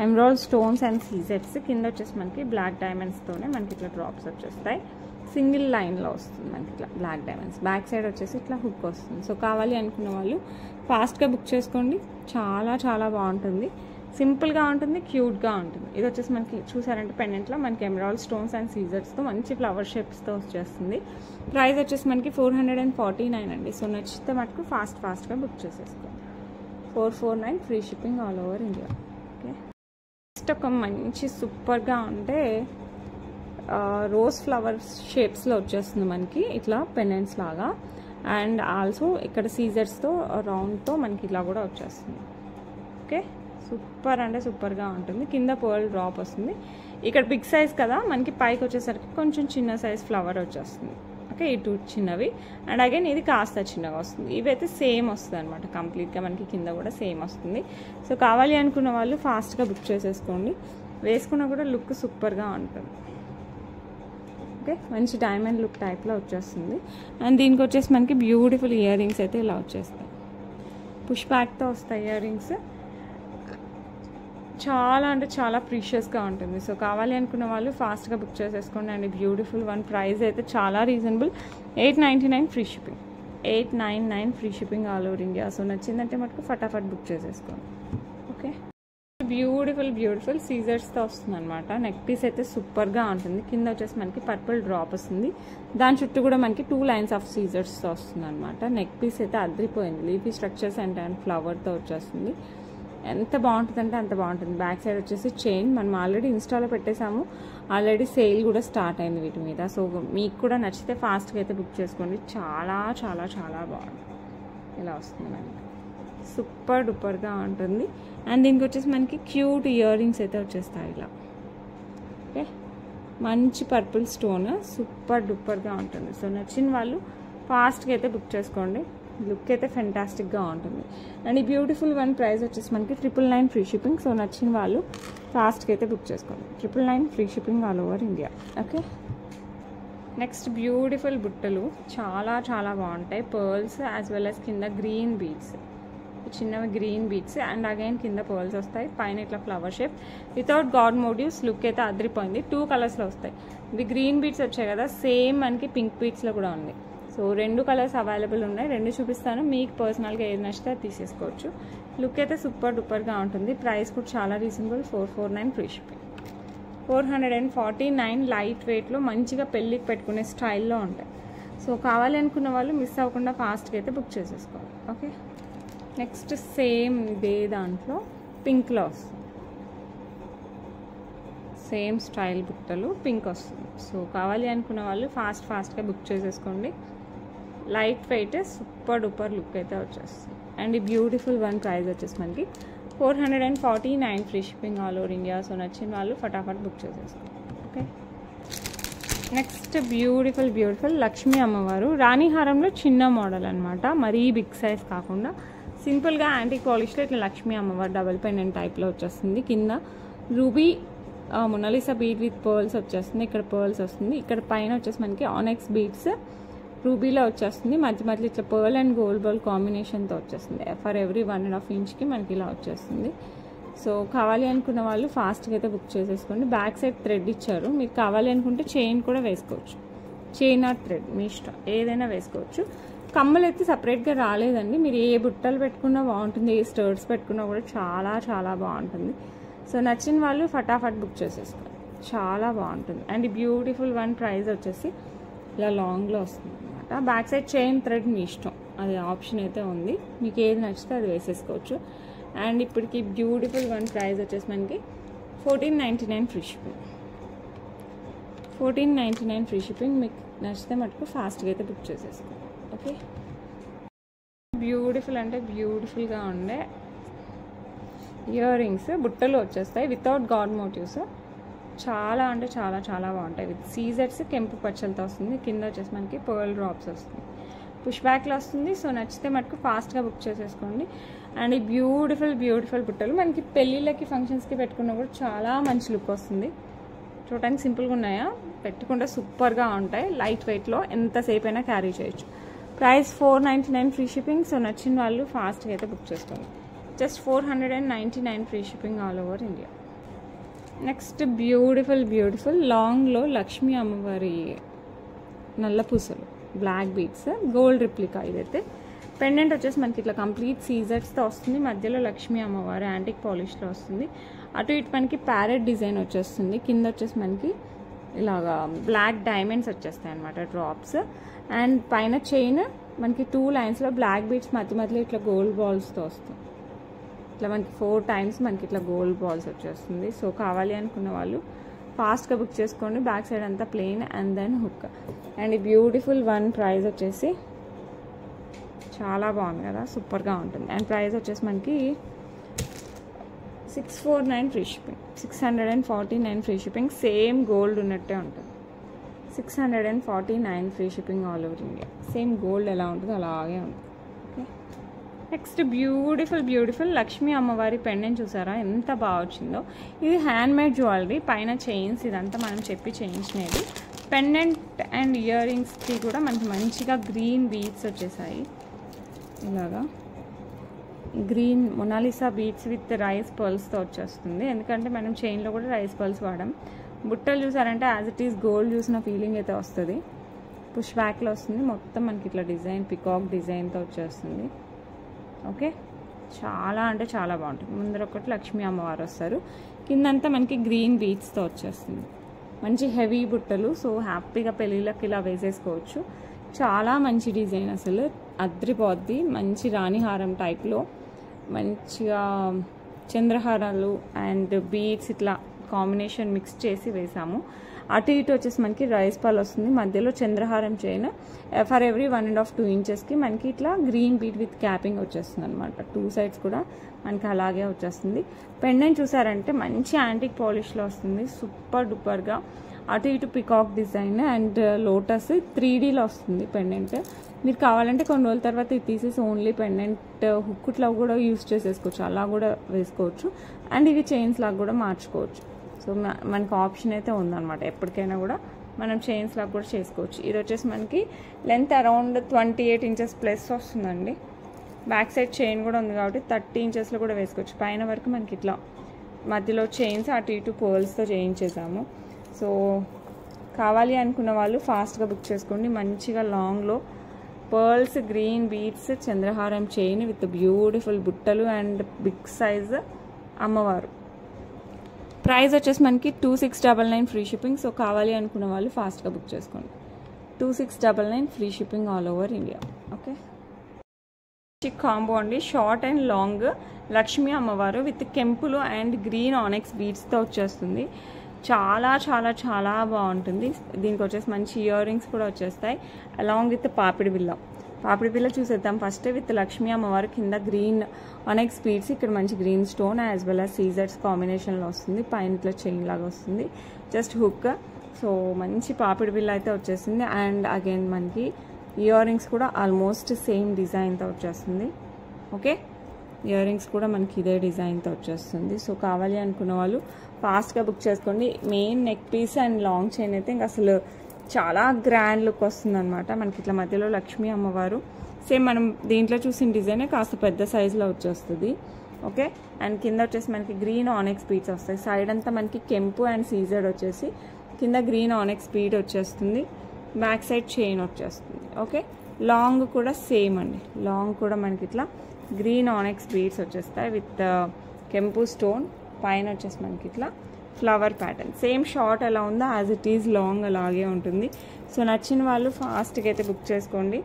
ఎమరాల్డ్ స్టోన్స్ అండ్ సీజెట్స్, కింద వచ్చేసి మనకి బ్లాక్ డైమండ్స్తోనే మనకి ఇట్లా డ్రాప్స్ వచ్చేస్తాయి. సింగిల్ లైన్లో వస్తుంది మనకి ఇట్లా బ్లాక్ డైమండ్స్. బ్యాక్ సైడ్ వచ్చేసి ఇట్లా హుక్ వస్తుంది. సో కావాలి అనుకున్న వాళ్ళు ఫాస్ట్గా బుక్ చేసుకోండి. చాలా బాగుంటుంది. సింపుల్గా ఉంటుంది, క్యూట్గా ఉంటుంది. ఇది వచ్చేసి మనకి చూసారంటే పెండెంట్లో మనకి ఎమరాల్డ్ స్టోన్స్ అండ్ సీజర్స్తో మంచి ఫ్లవర్ షేప్స్తో వచ్చేస్తుంది. ప్రైస్ వచ్చేసి మనకి 449 అండి. సో నచ్చితే మటుకు ఫాస్ట్గా బుక్ చేసేసుకోండి. 449 free shipping all over India. Okay, next ఒక మంచి సూపర్గా ఉంటే రోజ్ ఫ్లవర్ షేప్స్లో వచ్చేస్తుంది మనకి ఇట్లా పెండెంట్స్ లాగా. అండ్ ఆల్సో ఇక్కడ సీజర్స్తో రౌండ్తో మనకి ఇట్లా కూడా వచ్చేస్తుంది. ఓకే, సూపర్ అంటే సూపర్గా ఉంటుంది. కింద పర్ల్ డ్రాప్ వస్తుంది. ఇక్కడ బిగ్ సైజ్ కదా, మనకి పైకి వచ్చేసరికి కొంచెం చిన్న సైజ్ ఫ్లవర్ వచ్చేస్తుంది. ఓకే, ఇటు చిన్నవి అండ్ అగైన్ ఇది కాస్త చిన్నగా వస్తుంది. ఇవైతే సేమ్ వస్తుంది అనమాట. కంప్లీట్గా మనకి కింద కూడా సేమ్ వస్తుంది. సో కావాలి అనుకున్న వాళ్ళు ఫాస్ట్గా బుక్ చేసేసుకోండి. వేసుకున్నా కూడా లుక్ సూపర్గా ఉంటుంది. ఓకే, మంచి డైమండ్ లుక్ టైప్లో వచ్చేస్తుంది. అండ్ దీనికి వచ్చేసి మనకి బ్యూటిఫుల్ ఇయర్ రింగ్స్ అయితే ఇలా వచ్చేస్తాయి. పుష్ బ్యాక్తో వస్తాయి ఇయర్ రింగ్స్. చాలా అంటే చాలా ప్రీషియస్గా ఉంటుంది. సో కావాలి అనుకున్న వాళ్ళు ఫాస్ట్గా బుక్ చేసేసుకోండి అండి. బ్యూటిఫుల్ వన్ ప్రైస్ అయితే చాలా reasonable, 899 free shipping, 899 free shipping all over India. So నచ్చిందంటే మటుకు ఫటాఫట్ బుక్ చేసేసుకోండి. ఓకే, బ్యూటిఫుల్ సీజర్స్తో వస్తుంది అనమాట. నెక్ పీస్ అయితే సూపర్గా ఉంటుంది. కింద వచ్చేసి మనకి పర్పుల్ డ్రాప్ వస్తుంది. దాని చుట్టూ కూడా మనకి 2 లైన్స్ ఆఫ్ సీజర్స్తో వస్తుంది అనమాట. నెక్ పీస్ అయితే అదిరిపోయింది. లీఫీ స్ట్రక్చర్స్ అండ్ ఫ్లవర్తో వచ్చేస్తుంది. ఎంత బాగుంటుందంటే అంత బాగుంటుంది. బ్యాక్ సైడ్ వచ్చేసి చైన్ మనం ఆల్రెడీ ఇన్స్టాలో పెట్టేసాము. ఆల్రెడీ సేల్ కూడా స్టార్ట్ అయింది వీటి మీద. సో మీకు కూడా నచ్చితే ఫాస్ట్గా అయితే బుక్ చేసుకోండి. చాలా బాగుంటుంది. ఇలా వస్తుంది మనకి, సూపర్ డూపర్గా ఉంటుంది. అండ్ దీనికి వచ్చేసి మనకి క్యూట్ ఇయర్ రింగ్స్ అయితే వచ్చేస్తాయి ఇలా. ఓకే, మంచి పర్పుల్ స్టోన్, సూపర్ డూపర్గా ఉంటుంది. సో నచ్చిన వాళ్ళు ఫాస్ట్గా అయితే బుక్ చేసుకోండి. లుక్ అయితే ఫెంటాస్టిక్గా ఉంటుంది. అండ్ ఈ బ్యూటిఫుల్ వన్ ప్రైస్ వచ్చేసి మనకి 999 ఫ్రీ షిప్పింగ్. సో నచ్చిన వాళ్ళు ఫాస్ట్గా అయితే బుక్ చేసుకోండి. 999 free shipping all over India. Okay, next beautiful బుట్టలు చాలా బాగుంటాయి. పర్ల్స్ యాజ్ వెల్ యాజ్ కింద గ్రీన్ బీడ్స్, చిన్నవి గ్రీన్ బీడ్స్ అండ్ అగైన్ కింద పర్ల్స్ వస్తాయి. పైన ఇట్లా flower shape without god motifs. Look అయితే అదిరిపోయింది. 2 కలర్స్లో వస్తాయి. ఇవి గ్రీన్ బీడ్స్ వచ్చాయి కదా, సేమ్ మనకి పింక్ బీడ్స్లో కూడా ఉంది. సో 2 కలర్స్ అవైలబుల్ ఉన్నాయి. 2 చూపిస్తాను. మీకు పర్సనల్గా ఏది నచ్చితే అది తీసేసుకోవచ్చు. లుక్ అయితే సూపర్ డూపర్గా ఉంటుంది. ప్రైస్ కూడా చాలా రీజనబుల్, 449 ఫ్రీ షిప్పింగ్, 449 లైట్ వెయిట్లో మంచిగా పెళ్ళికి పెట్టుకునే స్టైల్లో ఉంటాయి. సో కావాలి అనుకున్న వాళ్ళు మిస్ అవ్వకుండా ఫాస్ట్గా అయితే బుక్ చేసేసుకోవాలి. ఓకే, నెక్స్ట్ సేమ్ ఇదే దాంట్లో పింక్లో వస్తుంది. సేమ్ స్టైల్ బుట్టలు పింక్ వస్తుంది. సో కావాలి అనుకున్న వాళ్ళు ఫాస్ట్గా బుక్ చేసేసుకోండి. Light weight super duper look అయితే వచ్చేస్తుంది. అండ్ ఈ బ్యూటిఫుల్ వన్ ప్రైస్ వచ్చేసి మనకి 449 free shipping all over India. So నచ్చిన వాళ్ళు ఫటాఫట్ బుక్ చేసేసుకోండి. ఓకే, నెక్స్ట్ బ్యూటిఫుల్ లక్ష్మీ అమ్మవారు రాణిహారంలో చిన్న మోడల్ అనమాట. మరీ బిగ్ సైజ్ కాకుండా సింపుల్గా యాంటీ పాలిష్లో ఇట్లా లక్ష్మీ అమ్మవారు డబుల్ పెండెంట్ టైప్లో వచ్చేస్తుంది. కింద ruby Mona Lisa bead with pearls వచ్చేస్తుంది. ఇక్కడ పర్ల్స్ వస్తుంది. ఇక్కడ పైన వచ్చేసి మనకి ఆనెక్స్ బీడ్స్ రూబీలో వచ్చేస్తుంది. మధ్య ఇట్లా పర్ల్ అండ్ గోల్డ్ బాల్ కాంబినేషన్తో వచ్చేస్తుంది. ఫర్ ఎవ్రీ 1.5 ఇంచ్కి మనకి ఇలా వచ్చేస్తుంది. సో కావాలి అనుకున్న వాళ్ళు ఫాస్ట్గా అయితే బుక్ చేసేసుకోండి. బ్యాక్ సైడ్ థ్రెడ్ ఇచ్చారు. మీరు కావాలి అనుకుంటే చైన్ కూడా వేసుకోవచ్చు. చైన్ ఆర్ థ్రెడ్ మీ ఇష్టం, ఏదైనా వేసుకోవచ్చు. కమ్మలు అయితే సపరేట్గా రాలేదండి. మీరు ఏ బుట్టలు పెట్టుకున్నా బాగుంటుంది, ఏ స్టర్ట్స్ పెట్టుకున్నా కూడా చాలా బాగుంటుంది. సో నచ్చిన వాళ్ళు ఫటాఫట్ బుక్ చేసేసుకోండి. చాలా బాగుంటుంది. అండ్ బ్యూటిఫుల్ వన్ ప్రైస్ వచ్చేసి ఇలా లాంగ్లో వస్తుంది అనమాట. బ్యాక్ సైడ్ చైన్ థ్రెడ్ మీ ఇష్టం, అది ఆప్షన్ అయితే ఉంది, మీకు ఏది నచ్చితే అది వేసేసుకోవచ్చు. అండ్ ఇప్పటికి బ్యూటిఫుల్ వన్ ప్రైస్ వచ్చేసి మనకి 1499 ఫ్రీ షిప్పింగ్. 1499 free shipping. మీకు నచ్చితే మటుకు ఫాస్ట్గా అయితే బుక్ చేసేసుకోండి. ఓకే, బ్యూటిఫుల్ అంటే బ్యూటిఫుల్గా ఉండే ఇయర్ రింగ్స్ బుట్టలు వచ్చేస్తాయి వితౌట్ గాడ్ మోటివ్స్. చాలా అంటే చాలా చాలా బాగుంటాయి. విత్ సీజర్స్ కెంపు పచ్చలతో వస్తుంది. కింద వచ్చేసి మనకి పర్ల్ డ్రాప్స్ వస్తుంది, పుష్ బ్యాక్లో వస్తుంది. సో నచ్చితే మటుకు ఫాస్ట్గా బుక్ చేసేసుకోండి. అండ్ ఈ బ్యూటిఫుల్ బ్యూటిఫుల్ బుట్టలు మనకి పెళ్ళిళ్ళకి ఫంక్షన్స్కి పెట్టుకున్నా కూడా చాలా మంచి లుక్ వస్తుంది. చూడటానికి సింపుల్గా ఉన్నాయా, పెట్టుకుంటే సూపర్గా ఉంటాయి. లైట్ వెయిట్లో ఎంతసేపు అయినా క్యారీ చేయొచ్చు. Price 499 free shipping. సో నచ్చిన వాళ్ళు ఫాస్ట్గా అయితే బుక్ చేసుకోండి. Just 499 free shipping all over India. Next beautiful beautiful లాంగ్లో లక్ష్మీ అమ్మవారి నల్ల పూసలు బ్లాక్ బీడ్స్ గోల్డ్ రిప్లికా. ఇదైతే పెండెంట్ వచ్చేసి మనకి ఇట్లా కంప్లీట్ సీజర్స్తో వస్తుంది. మధ్యలో లక్ష్మీ అమ్మవారు యాంటిక్ పాలిష్లో వస్తుంది. అటు ఇటు మనకి ప్యారెట్ డిజైన్ వచ్చేస్తుంది. కింద వచ్చేసి మనకి ఇలాగా బ్లాక్ డైమండ్స్ వచ్చేస్తాయి అనమాట, డ్రాప్స్. అండ్ పైన చైన్ మనకి 2 లైన్స్లో బ్లాక్ బీడ్స్ మధ్య మధ్యలో ఇట్లా గోల్డ్ బాల్స్తో వస్తుంది. ఇట్లా మనకి 4 టైమ్స్ మనకి ఇట్లా గోల్డ్ బాల్స్ వచ్చేస్తుంది. సో కావాలి అనుకున్న వాళ్ళు ఫాస్ట్గా బుక్ చేసుకోండి. బ్యాక్ సైడ్ అంతా plain and then hook. And ఈ బ్యూటిఫుల్ వన్ ప్రైస్ వచ్చేసి చాలా బాగుంది కదా, సూపర్గా ఉంటుంది. అండ్ ప్రైస్ వచ్చేసి మనకి 649 free shipping. 649 free shipping. Same gold ఉన్నట్టే ఉంటుంది. 649 free shipping all over India. Same gold ఎలా ఉంటుందో అలాగే ఉంటుంది. Okay, next beautiful beautiful Lakshmi అమ్మవారి పెండెంట్ చూసారా ఎంత బాగా వచ్చిందో. ఇది హ్యాండ్మేడ్ జ్యువెలరీ, పైన చైన్స్ ఇదంతా మనం చెప్పి చేయించినది. పెండెంట్ అండ్ ఇయర్ రింగ్స్కి కూడా మనకి మంచిగా గ్రీన్ బీడ్స్ వచ్చేసాయి. ఇలాగా green Mona Lisa beads with rice పర్ల్స్తో వచ్చేస్తుంది. ఎందుకంటే మనం చైన్లో కూడా రైస్ పర్ల్స్ వాడాం. బుట్టలు చూసారంటే యాజ్ ఇట్ ఈస్ గోల్డ్ చూసిన ఫీలింగ్ అయితే వస్తుంది. పుష్ బ్యాక్లో వస్తుంది. మొత్తం మనకి ఇట్లా డిజైన్ పికాక్ డిజైన్తో వచ్చేస్తుంది. ఓకే, చాలా అంటే చాలా బాగుంటుంది. ముందర ఒకటి లక్ష్మీ అమ్మవారు వస్తారు, కిందంతా మనకి గ్రీన్ బీడ్స్తో వచ్చేస్తుంది. మంచి హెవీ బుట్టలు. సో హ్యాపీగా పెళ్ళిళ్ళకి ఇలా వేసేసుకోవచ్చు. చాలా మంచి డిజైన్, అసలు అద్రిపోద్ది. మంచి రాణిహారం టైప్లో మంచిగా చంద్రహారాలు అండ్ బీడ్స్ ఇట్లా కాంబినేషన్ మిక్స్ చేసి వేసాము. అటు ఇటు వచ్చేసి మనకి రైస్ పాల్ వస్తుంది. మధ్యలో చంద్రహారం చైన్ ఫర్ ఎవ్రీ 1.5-2 ఇంచెస్కి మనకి ఇట్లా గ్రీన్ బీడ్ విత్ క్యాపింగ్ వచ్చేస్తుంది అనమాట. 2 సైడ్స్ కూడా మనకి అలాగే వచ్చేస్తుంది. పెండెంట్ చూసారంటే మంచి యాంటిక్ పాలిష్లో వస్తుంది, సూపర్ డూపర్గా. అటు ఇటు పికాక్ డిజైన్ అండ్ లోటస్ 3Dలో వస్తుంది పెండెంట్. మీరు కావాలంటే కొన్ని రోజుల తర్వాత ఇది తీసేసి ఓన్లీ పెండెంట్ హుక్లా కూడా యూస్ చేసేసుకోవచ్చు, అలా కూడా వేసుకోవచ్చు. అండ్ ఇవి చైన్స్ లాగా కూడా మార్చుకోవచ్చు. సో మనకు ఆప్షన్ అయితే ఉందన్నమాట. ఎప్పటికైనా కూడా మనం చైన్స్ లాగా కూడా చేసుకోవచ్చు. ఇది వచ్చేసి మనకి లెంత్ అరౌండ్ 28 ఇంచెస్ ప్లస్ వస్తుందండి. బ్యాక్ సైడ్ చైన్ కూడా ఉంది కాబట్టి 30 ఇంచెస్లో కూడా వేసుకోవచ్చు. పైన వరకు మనకి ఇట్లా మధ్యలో చైన్స్ అటు ఇటు పోల్స్తో చేయించేసాము. సో కావాలి అనుకున్న వాళ్ళు ఫాస్ట్గా బుక్ చేసుకోండి. మంచిగా లాంగ్లో పర్ల్స్, గ్రీన్ బీడ్స్, చంద్రహారం చైన్ విత్ బ్యూటిఫుల్ బుట్టలు అండ్ బిగ్ సైజ్ అమ్మవారు. ప్రైస్ వచ్చేసి మనకి 2699 ఫ్రీ షిప్పింగ్. సో కావాలి అనుకున్న వాళ్ళు ఫాస్ట్గా బుక్ చేసుకోండి. 2699 free shipping all over India. Okay, combo అండి. షార్ట్ అండ్ లాంగ్ లక్ష్మీ అమ్మవారు విత్ కెంపులు అండ్ గ్రీన్ ఆనెక్స్ బీడ్స్తో వచ్చేస్తుంది. చాలా చాలా చాలా బాగుంటుంది. దీనికి వచ్చేసి మంచి ఇయర్ రింగ్స్ కూడా వచ్చేస్తాయి అలాంగ్ విత్ పాపిడి బిల్ల. పాపిడి బిల్ల చూసేద్దాం ఫస్ట్. విత్ లక్ష్మీ అమ్మవారు కింద గ్రీన్ ఆనెక్స్ బీడ్స్, ఇక్కడ మంచి green stone as well as సీజర్స్ కాంబినేషన్లో వస్తుంది. పైన ఇట్లా చైన్ లాగా వస్తుంది, జస్ట్ హుక్. సో మంచి పాపిడి బిల్ల అయితే వచ్చేసింది. అండ్ అగైన్ మనకి ఇయర్ రింగ్స్ కూడా ఆల్మోస్ట్ సేమ్ డిజైన్తో వచ్చేస్తుంది. ఓకే, ఇయర్ రింగ్స్ కూడా మనకి ఇదే డిజైన్తో వచ్చేస్తుంది. సో కావాలి అనుకున్న వాళ్ళు ఫాస్ట్గా బుక్ చేసుకోండి. Main neck piece and long chain అయితే ఇంకా అసలు చాలా గ్రాండ్ లుక్ వస్తుంది అనమాట. మనకి ఇట్లా మధ్యలో లక్ష్మీ అమ్మవారు సేమ్ మనం దీంట్లో చూసిన డిజైనే కాస్త పెద్ద సైజులో వచ్చేస్తుంది. ఓకే, అండ్ కింద వచ్చేసి మనకి గ్రీన్ ఆనెక్స్ బీడ్స్ వస్తాయి. సైడ్ అంతా మనకి కెంపు అండ్ సీజర్డ్ వచ్చేసి కింద గ్రీన్ ఆనెక్స్ బీడ్ వచ్చేస్తుంది. బ్యాక్ సైడ్ చైన్ వచ్చేస్తుంది. ఓకే, లాంగ్ కూడా సేమ్ అండి. లాంగ్ కూడా మనకి ఇట్లా గ్రీన్ ఆనెక్స్ బీడ్స్ వచ్చేస్తాయి విత్ కెంపు స్టోన్. పైన వచ్చేసి మనకి ఇట్లా ఫ్లవర్ ప్యాటర్న్ సేమ్ షార్ట్ ఎలా ఉందో యాజ్ ఇట్ ఈజ్ లాంగ్ అలాగే ఉంటుంది. సో నచ్చిన వాళ్ళు ఫాస్ట్గా అయితే బుక్ చేసుకోండి.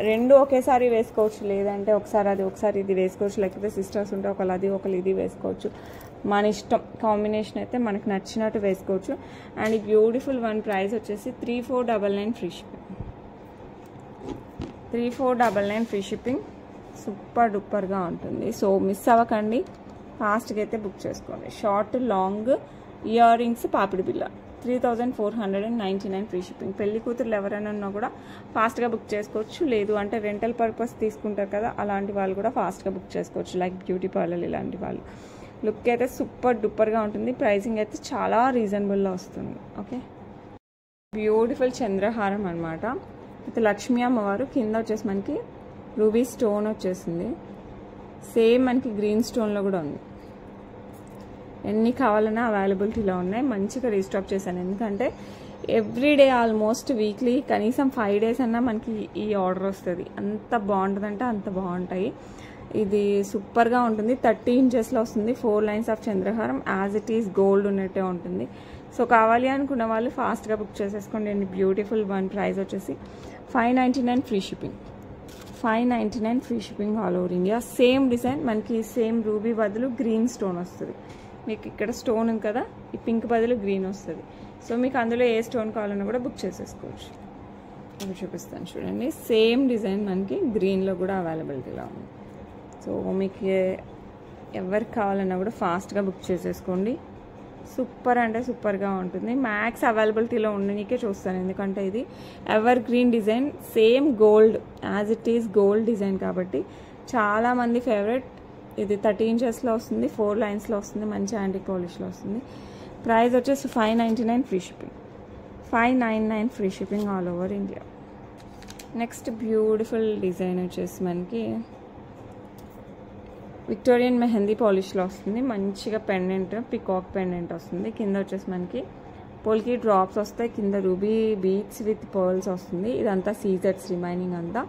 రెండు ఒకేసారి వేసుకోవచ్చు, లేదంటే ఒకసారి అది ఒకసారి ఇది వేసుకోవచ్చు, లేకపోతే సిస్టర్స్ ఉంటే ఒకళ్ళు అది ఒకళ్ళు ఇది వేసుకోవచ్చు. మన ఇష్టం, కాంబినేషన్ అయితే మనకు నచ్చినట్టు వేసుకోవచ్చు. అండ్ ఈ బ్యూటిఫుల్ వన్ ప్రైస్ వచ్చేసి 3499 free shipping. 3499 free shipping. Super డూపర్గా ఉంటుంది. సో మిస్ అవ్వకండి, ఫాస్ట్గా అయితే బుక్ చేసుకోండి. షార్ట్ లాంగ్ ఇయర్ రింగ్స్ పాపిడి బిల్ల 3499 ఫ్రీ షిప్పింగ్. పెళ్లి కూతురులు ఎవరైనా ఉన్నా కూడా ఫాస్ట్గా బుక్ చేసుకోవచ్చు. లేదు అంటే రెంటల్ పర్పస్ తీసుకుంటారు కదా, అలాంటి వాళ్ళు కూడా ఫాస్ట్గా బుక్ చేసుకోవచ్చు. లైక్ బ్యూటీ పార్లర్ ఇలాంటి వాళ్ళు. లుక్ అయితే సూపర్ డూపర్గా ఉంటుంది. ప్రైసింగ్ అయితే చాలా రీజనబుల్లో వస్తుంది. ఓకే, బ్యూటిఫుల్ చంద్రహారం అనమాట. అయితే లక్ష్మీ అమ్మవారు కింద వచ్చేసి మనకి రూబీ స్టోన్ వచ్చేసింది. సేమ్ మనకి గ్రీన్ స్టోన్లో కూడా ఉంది. ఎన్ని కావాలన్నా అవైలబిలిటీలో ఉన్నాయి. మంచిగా రీస్టాక్ చేశాను, ఎందుకంటే ఎవ్రీడే ఆల్మోస్ట్ వీక్లీ కనీసం 5 days అన్నా మనకి ఈ ఆర్డర్ వస్తుంది. అంత బాగుంటుందంటే అంత బాగుంటాయి. ఇది సూపర్గా ఉంటుంది. 30 inchesలో వస్తుంది. 4 lines ఆఫ్ చంద్రహారం యాజ్ ఇట్ ఈస్ గోల్డ్ ఉన్నట్టే ఉంటుంది. సో కావాలి అనుకున్న వాళ్ళు ఫాస్ట్గా బుక్ చేసేసుకోండి. అండి బ్యూటిఫుల్ వన్ ప్రైస్ వచ్చేసి 599 free shipping. 599 free shipping all over India. Same design మనకి సేమ్ రూబీ బదులు గ్రీన్ స్టోన్ వస్తుంది. మీకు ఇక్కడ స్టోన్ ఉంది కదా, ఈ పింక్ బదులు గ్రీన్ వస్తుంది. సో మీకు అందులో ఏ స్టోన్ కావాలన్నా కూడా బుక్ చేసేసుకోవచ్చు. అవి చూపిస్తాను చూడండి. సేమ్ డిజైన్ మనకి గ్రీన్లో కూడా అవైలబిలిటీలో ఉంది. సో మీకు ఎవరికి కావాలన్నా కూడా ఫాస్ట్గా బుక్ చేసేసుకోండి. సూపర్ అంటే సూపర్గా ఉంటుంది. మ్యాక్స్ అవైలబిలిటీలో ఉండనికే చూస్తాను, ఎందుకంటే ఇది ever green design, same gold as it is gold design కాబట్టి చాలామంది ఫేవరెట్. ఇది 30 inchesలో వస్తుంది, 4 linesలో వస్తుంది, మంచి యాంటిక్ పాలిష్లో వస్తుంది. ప్రైస్ వచ్చేసి 599 free shipping. 599 free shipping all over India. Next beautiful design వచ్చేసి మనకి విక్టోరియన్ మెహందీ పాలిష్లో వస్తుంది. మంచిగా పెండెంట్, పికాక్ పెండెంట్ వస్తుంది. కింద వచ్చేసి మనకి పోల్కి డ్రాప్స్ వస్తాయి. కింద రూబీ బీట్స్ విత్ పర్ల్స్ వస్తుంది. ఇదంతా సీజెట్స్ రిమైనింగ్ అంతా.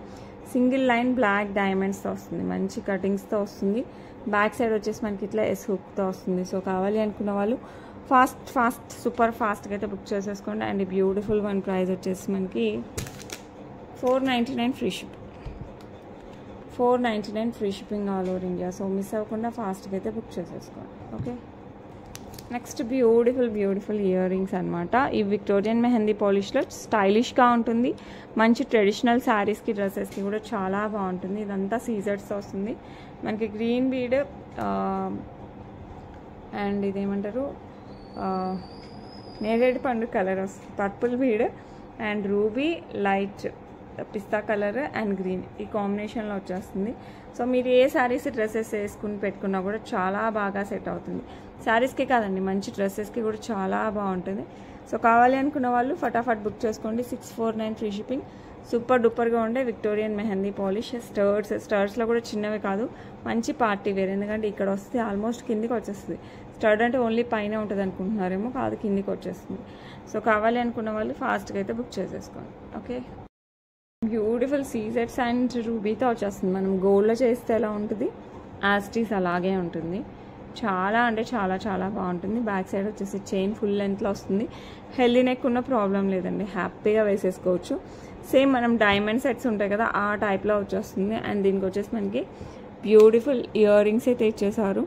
సింగిల్ లైన్ బ్లాక్ డైమండ్స్తో వస్తుంది. మంచి కటింగ్స్తో వస్తుంది. బ్యాక్ సైడ్ వచ్చేసి మనకి ఇట్లా ఎస్ హుక్తో వస్తుంది. సో కావాలి అనుకున్న వాళ్ళు ఫాస్ట్ సూపర్ ఫాస్ట్గా అయితే బుక్ చేసేసుకోండి. అండ్ బ్యూటిఫుల్ వన్ ప్రైస్ వచ్చేసి మనకి 499 free shipping. 499 free shipping all over India. So miss అవ్వకుండా ఫాస్ట్గా అయితే బుక్ చేసేసుకోండి. Okay, next beautiful ear rings అనమాట. ఈ విక్టోరియన్ మెహందీ పాలిష్లో స్టైలిష్గా ఉంటుంది. మంచి ట్రెడిషనల్ శారీస్కి డ్రెస్సెస్కి కూడా చాలా బాగుంటుంది. ఇదంతా సీజర్స్ వస్తుంది. మనకి గ్రీన్ బీడ్ అండ్ ఇదేమంటారు నేరేడు పండు కలర్ వస్తుంది. Purple bead and ruby light pista colour and green ఈ కాంబినేషన్లో వచ్చేస్తుంది. సో మీరు ఏ శారీస్ డ్రెస్సెస్ వేసుకుని పెట్టుకున్నా కూడా చాలా బాగా సెట్ అవుతుంది. శారీస్కి కాదండి, మంచి డ్రెస్సెస్కి కూడా చాలా బాగుంటుంది. సో కావాలి అనుకున్న వాళ్ళు ఫటాఫట్ బుక్ చేసుకోండి. 649 ఫ్రీ షిప్పింగ్. సూపర్ డూపర్గా ఉండే విక్టోరియన్ మెహందీ పాలిష్. స్టర్స్లో కూడా చిన్నవి కాదు, మంచి పార్టీ వేర్. ఎందుకంటే ఇక్కడ వస్తే ఆల్మోస్ట్ కిందికి వచ్చేస్తుంది. స్టడ్ అంటే ఓన్లీ పైన ఉంటుంది అనుకుంటున్నారేమో, కాదు కిందికి వచ్చేస్తుంది. సో కావాలి అనుకున్న వాళ్ళు ఫాస్ట్గా అయితే బుక్ చేసేసుకోండి. ఓకే, బ్యూటిఫుల్ సీజెట్స్ అండ్ రూబీతో వచ్చేస్తుంది. మనం గోల్డ్లో చేస్తే ఎలా ఉంటుంది యాస్టీస్ అలాగే ఉంటుంది. చాలా అంటే చాలా బాగుంటుంది. బ్యాక్ సైడ్ వచ్చేసి చైన్ ఫుల్ లెంత్లో వస్తుంది. హెల్దీ నెక్ ఉన్న ప్రాబ్లం లేదండి, హ్యాపీగా వేసేసుకోవచ్చు. సేమ్ మనం డైమండ్ సెట్స్ ఉంటాయి కదా ఆ టైప్లో వచ్చేస్తుంది. అండ్ దీనికి వచ్చేసి మనకి బ్యూటిఫుల్ ఇయర్ రింగ్స్ అయితే ఇచ్చేసారు.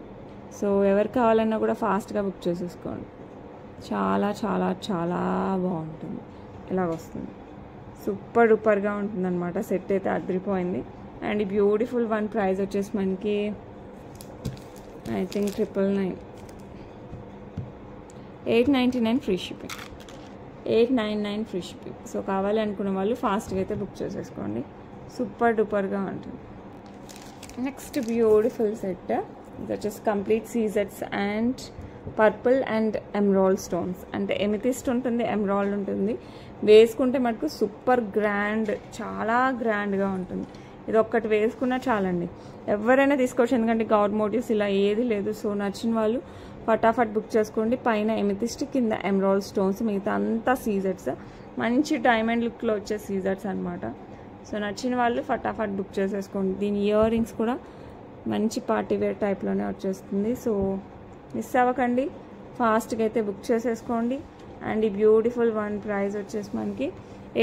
సో ఎవరు కావాలన్నా కూడా ఫాస్ట్గా బుక్ చేసేసుకోండి. చాలా బాగుంటుంది. ఇలాగ వస్తుంది. సూపర్ డూపర్గా ఉంటుంది అనమాట. సెట్ అయితే అదిరిపోయింది. అండ్ ఈ బ్యూటిఫుల్ వన్ ప్రైస్ వచ్చేసి మనకి I think 999. 899 free shipping. 899 free shipping. So కావాలి అనుకున్న వాళ్ళు ఫాస్ట్గా అయితే బుక్ చేసేసుకోండి. సూపర్ డూపర్గా ఉంటుంది. నెక్స్ట్ బ్యూటిఫుల్ సెట్ ఇది వచ్చేసి కంప్లీట్ సీజెట్స్ and purple and emerald stones. అంటే ఎమితిస్ట్ ఉంటుంది, ఎమరాల్డ్ ఉంటుంది. వేసుకుంటే మటుకు సూపర్ గ్రాండ్, చాలా గ్రాండ్గా ఉంటుంది. ఇది ఒక్కటి వేసుకున్నా చాలండి, ఎవరైనా తీసుకోవచ్చు. ఎందుకంటే గాడ్ మోటివ్స్ ఇలా ఏది లేదు. సో నచ్చిన వాళ్ళు ఫటాఫట్ బుక్ చేసుకోండి. పైన ఎమితిస్ట్, కింద ఎమరాల్డ్ స్టోన్స్, మిగతా అంతా సీజెట్స్. మంచి డైమండ్ లుక్లో వచ్చే సీజెట్స్ అనమాట. సో నచ్చిన వాళ్ళు ఫటాఫట్ బుక్ చేసేసుకోండి. దీని ఇయర్ రింగ్స్ కూడా మంచి పార్టీ వేర్ టైప్లోనే వచ్చేస్తుంది. సో మిస్ అవ్వకండి, ఫాస్ట్గా అయితే బుక్ చేసేసుకోండి. అండ్ ఈ బ్యూటిఫుల్ వన్ ప్రైస్ వచ్చేసి మనకి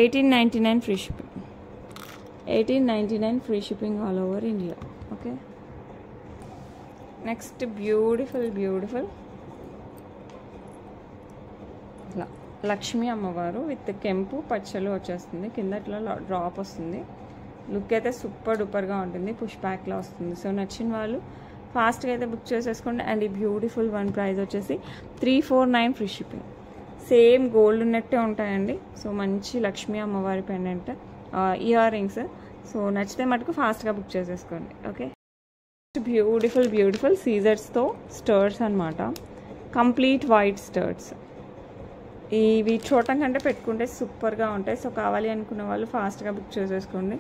1899 free shipping. 1899 free shipping all over India. Okay, next beautiful ఇట్లా లక్ష్మీ అమ్మవారు విత్ కెంపు పచ్చలు వచ్చేస్తుంది. కింద ఇట్లా డ్రాప్ వస్తుంది. లుక్ అయితే సూపర్ డూపర్గా ఉంటుంది. పుష్ బ్యాక్లా వస్తుంది. సో నచ్చిన వాళ్ళు ఫాస్ట్గా అయితే బుక్ చేసేసుకోండి. అండ్ ఈ బ్యూటిఫుల్ వన్ ప్రైస్ వచ్చేసి 349 ఫ్రీ షిప్పింగ్. సేమ్ గోల్డ్ ఉన్నట్టే ఉంటాయండి. సో మంచి లక్ష్మీ అమ్మవారి పెండెంట్, ఇయర్ రింగ్స్. సో నచ్చితే మటుకు ఫాస్ట్గా బుక్ చేసేసుకోండి. ఓకే, బ్యూటిఫుల్ సీజర్స్తో స్టర్ట్స్ అనమాట. Complete white స్టర్ట్స్. ఇవి చూడటం కంటే పెట్టుకుంటే సూపర్గా ఉంటాయి. సో కావాలి అనుకున్న వాళ్ళు ఫాస్ట్గా బుక్ చేసేసుకోండి.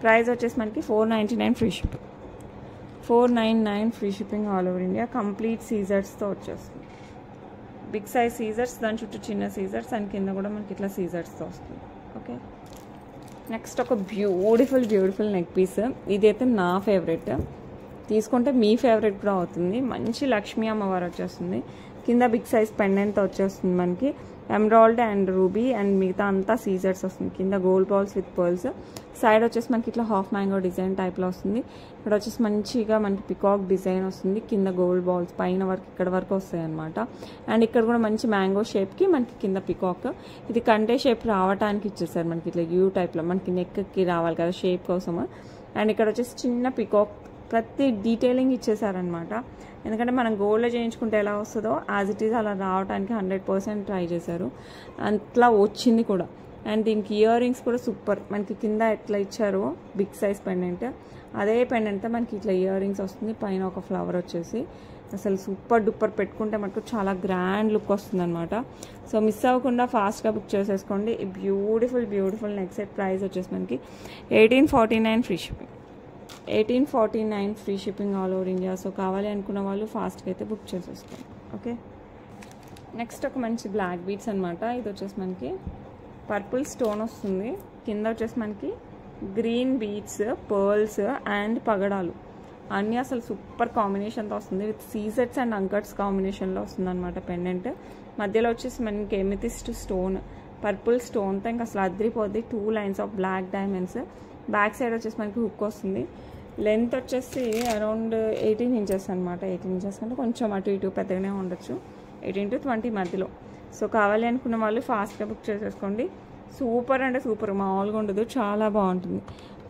ప్రైస్ వచ్చేసి మనకి 499 free shipping. 499 free shipping all over India. Complete సీజర్స్తో వచ్చేస్తుంది. బిగ్ సైజ్ సీజర్స్, దాని చుట్టూ చిన్న సీజర్స్, అండ్ కింద కూడా మనకి ఇట్లా సీజర్స్తో వస్తుంది. ఓకే, నెక్స్ట్ ఒక బ్యూటిఫుల్ నెక్ పీస్. ఇదైతే నా ఫేవరెట్. తీసుకుంటే మీ ఫేవరెట్ కూడా అవుతుంది. మంచి లక్ష్మీ అమ్మవారు వచ్చేస్తుంది. కింద బిగ్ సైజ్ పెండెంట్ వచ్చేస్తుంది మనకి. ఎమరాల్డ్ అండ్ రూబీ అండ్ మిగతా అంతా సీజర్స్ వస్తుంది. కింద gold balls with pearls. Side వచ్చేసి మనకి ఇట్లా హాఫ్ మ్యాంగో డిజైన్ టైప్లో వస్తుంది. ఇక్కడ వచ్చేసి మంచిగా మనకి పికాక్ డిజైన్ వస్తుంది. కింద గోల్డ్ బాల్స్ పైన వరకు ఇక్కడ వరకు వస్తాయి అనమాట. అండ్ ఇక్కడ కూడా మంచి మ్యాంగో షేప్కి మనకి కింద పికాక్. ఇది కంటే షేప్ రావడానికి ఇచ్చేసారు మనకి ఇట్లా యూ టైప్లో. మనకి నెక్కి రావాలి కదా షేప్ కోసం. అండ్ ఇక్కడ వచ్చేసి చిన్న పికాక్ ప్రతి డీటెయిలింగ్ ఇచ్చేసారనమాట. ఎందుకంటే మనం గోల్డ్లో చేయించుకుంటే ఎలా వస్తుందో యాజ్ ఇట్ ఈజ్ అలా రావడానికి 100% ట్రై చేశారు. అట్లా వచ్చింది కూడా. అండ్ దీనికి ఇయర్ రింగ్స్ కూడా సూపర్. మనకి కింద ఎట్లా ఇచ్చారో బిగ్ సైజ్ పెండెంట్, అదే పెండెంట్తో మనకి ఇట్లా ఇయర్ రింగ్స్ వస్తుంది. పైన ఒక ఫ్లవర్ వచ్చేసి అసలు సూపర్ డూపర్. పెట్టుకుంటే మనకు చాలా గ్రాండ్ లుక్ వస్తుంది అనమాట. సో మిస్ అవ్వకుండా ఫాస్ట్గా బుక్ చేసేసుకోండి. ఈ బ్యూటిఫుల్ నెక్స్ట్ సెట్ ప్రైస్ వచ్చేసి మనకి 1849 free shipping. 1849 free shipping all over India. So కావాలి అనుకున్న వాళ్ళు ఫాస్ట్గా అయితే బుక్ చేసేసుకోండి. ఓకే, నెక్స్ట్ ఒక మంచి బ్లాక్ బీడ్స్ అనమాట. ఇది వచ్చేసి మనకి పర్పుల్ స్టోన్ వస్తుంది. కింద వచ్చేసి మనకి గ్రీన్ బీడ్స్, పర్ల్స్ అండ్ పగడాలు అన్నీ అసలు సూపర్ కాంబినేషన్తో వస్తుంది. విత్ సీజెట్స్ అండ్ అంకట్స్ కాంబినేషన్లో వస్తుంది అనమాట పెండెంట్. మధ్యలో వచ్చేసి మనకి ఎమితిస్ట్ స్టోన్, పర్పుల్ స్టోన్తో ఇంకా అసలు అదిరిపోద్ది. 2 lines of black diamonds. Back side వచ్చేసి మనకి హుక్ వస్తుంది. లెంత్ వచ్చేసి అరౌండ్ 18 ఇంచెస్ అనమాట. 18 ఇంచెస్ కంటే కొంచెం అటు ఇటు పెద్దగానే ఉండొచ్చు. 18 to 20 మధ్యలో. సో కావాలి అనుకున్న వాళ్ళు ఫాస్ట్గా బుక్ చేసేసుకోండి. సూపర్ అంటే సూపర్, మామూలుగా ఉండదు, చాలా బాగుంటుంది.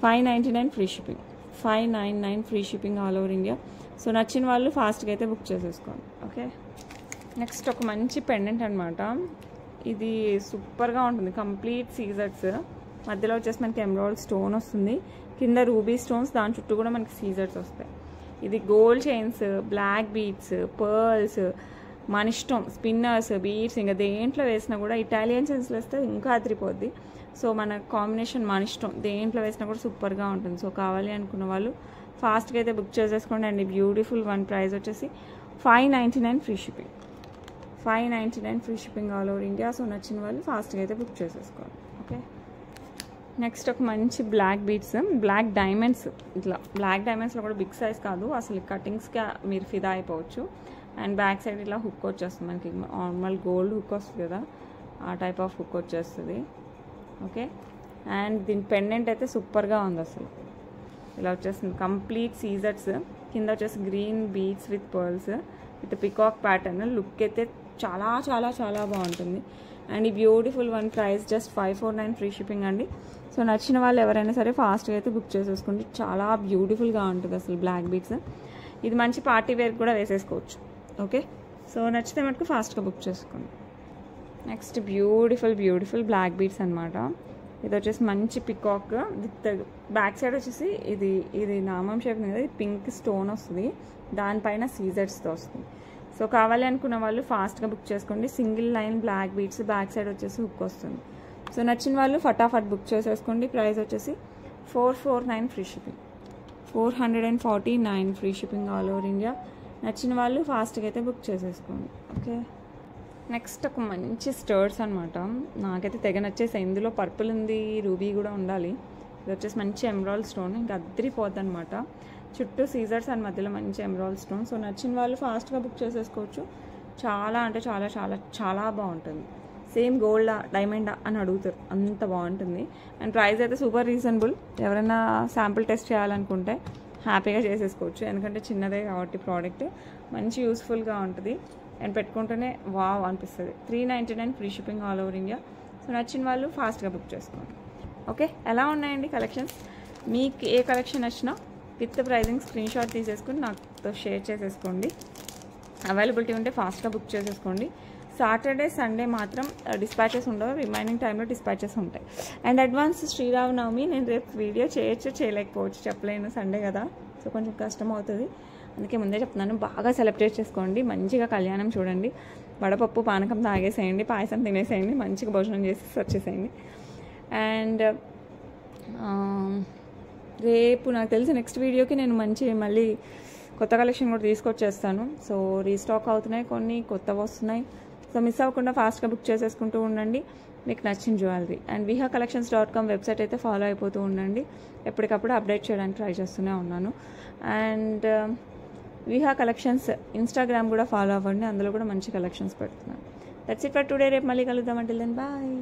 599 free shipping. 599 free shipping all over India. So నచ్చిన వాళ్ళు ఫాస్ట్గా అయితే బుక్ చేసేసుకోండి. ఓకే, నెక్స్ట్ ఒక మంచి పెండెంట్ అనమాట. ఇది సూపర్గా ఉంటుంది. కంప్లీట్ సీజర్స్. మధ్యలో వచ్చేసి మనకి ఎమరాల్డ్ స్టోన్ వస్తుంది. కింద రూబీ స్టోన్స్, దాని చుట్టూ కూడా మనకి సీజర్స్ వస్తాయి. ఇది gold chains, black beads, pearls, మన ఇష్టం. స్పిన్నర్స్, బీడ్స్, ఇంకా దేంట్లో వేసినా కూడా ఇటాలియన్ చైన్స్లో వేస్తే ఇంకా అదిరిపోద్ది. సో మన కాంబినేషన్ మన ఇష్టం, దేంట్లో వేసినా కూడా సూపర్గా ఉంటుంది. సో కావాలి అనుకున్న వాళ్ళు ఫాస్ట్గా అయితే బుక్ చేసేసుకోండి. అండ్ బ్యూటిఫుల్ వన్ ప్రైస్ వచ్చేసి 599 free shipping. 599 free shipping all over India. So నచ్చిన వాళ్ళు ఫాస్ట్గా అయితే బుక్ చేసేసుకోండి. ఓకే, నెక్స్ట్ ఒక మంచి బ్లాక్ బీడ్స్, బ్లాక్ డైమండ్స్. ఇట్లా బ్లాక్ డైమండ్స్లో కూడా బిగ్ సైజ్ కాదు అసలు. కటింగ్స్గా మీరు ఫిదా అయిపోవచ్చు. అండ్ బ్యాక్ సైడ్ ఇలా హుక్ వచ్చేస్తుంది మనకి. నార్మల్ గోల్డ్ హుక్ వస్తుంది కదా, ఆ టైప్ ఆఫ్ హుక్ వచ్చేస్తుంది. ఓకే, అండ్ దీని పెండెంట్ అయితే సూపర్గా ఉంది అసలు. ఇలా వచ్చేస్తుంది కంప్లీట్ సీజర్స్. కింద వచ్చేసి green beads with pearls with peacock pattern. Look అయితే చాలా చాలా చాలా బాగుంటుంది. అండ్ ఈ beautiful one price just 549 free shipping అండి. సో నచ్చిన వాళ్ళు ఎవరైనా సరే ఫాస్ట్గా అయితే బుక్ చేసేసుకోండి. చాలా బ్యూటిఫుల్గా ఉంటుంది అసలు బ్లాక్ బీడ్స్. ఇది మంచి పార్టీ వేర్ కూడా వేసేసుకోవచ్చు. ఓకే, సో నచ్చితే మటుకు ఫాస్ట్గా బుక్ చేసుకోండి. నెక్స్ట్ బ్యూటిఫుల్ బ్లాక్ బీడ్స్ అనమాట. ఇది వచ్చేసి మంచి పికాక్ విత్ బ్యాక్ సైడ్ వచ్చేసి ఇది నామం షేప్ కదా, ఇది పింక్ స్టోన్ వస్తుంది. దానిపైన సీజర్స్తో వస్తుంది. సో కావాలి అనుకున్న వాళ్ళు ఫాస్ట్గా బుక్ చేసుకోండి. Single line black beads, back side వచ్చేసి హుక్ వస్తుంది. సో నచ్చిన వాళ్ళు ఫటాఫట్ బుక్ చేసేసుకోండి. ప్రైస్ వచ్చేసి 449 free shipping. 449 free shipping all over India. నచ్చిన వాళ్ళు ఫాస్ట్గా అయితే బుక్ చేసేసుకోండి. ఓకే, నెక్స్ట్ ఒక మంచి స్టర్ట్స్ అనమాట. నాకైతే తెగ నచ్చేసాయి. ఇందులో పర్పుల్ ఉంది, రూబీ కూడా ఉండాలి. ఇది వచ్చేసి మంచి ఎమరాల్డ్ స్టోన్, ఇంకా అద్దరిపోద్ది అనమాట. చుట్టూ సీజర్స్ అండ్ మధ్యలో మంచి ఎమరాల్డ్ స్టోన్. సో నచ్చిన వాళ్ళు ఫాస్ట్గా బుక్ చేసేసుకోవచ్చు. చాలా అంటే చాలా చాలా చాలా బాగుంటుంది. సేమ్ గోల్డా డైమండా అని అడుగుతారు, అంత బాగుంటుంది. అండ్ ప్రైస్ అయితే సూపర్ రీజనబుల్. ఎవరైనా శాంపుల్ టెస్ట్ చేయాలనుకుంటే హ్యాపీగా చేసేసుకోవచ్చు, ఎందుకంటే చిన్నదే కాబట్టి ప్రోడక్ట్ మంచి యూస్ఫుల్గా ఉంటుంది. అండ్ పెట్టుకుంటేనే వావ్ అనిపిస్తుంది. 399 free shipping all over India. So నచ్చిన వాళ్ళు ఫాస్ట్గా బుక్ చేసుకోండి. ఓకే, ఎలా ఉన్నాయండి కలెక్షన్స్? మీకు ఏ కలెక్షన్ నచ్చినా విత్ ప్రైజింగ్ స్క్రీన్ షాట్ తీసేసుకుని నాతో షేర్ చేసేసుకోండి. అవైలబిలిటీ ఉంటే ఫాస్ట్గా బుక్ చేసేసుకోండి. సాటర్డే సండే మాత్రం డిస్పాచెస్ ఉండవు, రిమైనింగ్ టైంలో డిస్పాచెస్ ఉంటాయి. అండ్ అడ్వాన్స్ శ్రీరామనవమి నేను రేపు వీడియో చేయలేకపోవచ్చు, చెప్పలేను, సండే కదా, సో కొంచెం కష్టం అవుతుంది. అందుకే ముందే చెప్తున్నాను, బాగా సెలబ్రేట్ చేసుకోండి, మంచిగా కళ్యాణం చూడండి, వడపప్పు పానకం తాగేసేయండి, పాయసం తినేసేయండి, మంచిగా భోజనం చేసి వచ్చేసేయండి. అండ్ రేపు నాకు తెలిసి నెక్స్ట్ వీడియోకి నేను మళ్ళీ కొత్త కలెక్షన్ కూడా తీసుకొచ్చేస్తాను. సో రీస్టాక్ అవుతున్నాయి, కొన్ని కొత్తవి వస్తున్నాయి. సో మిస్ అవ్వకుండా ఫాస్ట్గా బుక్ చేసేసుకుంటూ ఉండండి మీకు నచ్చిన జ్యువెలరీ. అండ్ vihacollections.com వెబ్సైట్ అయితే ఫాలో అయిపోతూ ఉండండి, ఎప్పటికప్పుడు అప్డేట్ చేయడానికి ట్రై చేస్తూనే ఉన్నాను. అండ్ విహా కలెక్షన్స్ ఇన్స్టాగ్రామ్ కూడా ఫాలో అవ్వండి, అందులో కూడా మంచి కలెక్షన్స్ పెడుతున్నాను. That's it for today. రేపు మళ్ళీ కలుద్దాం. Until then bye.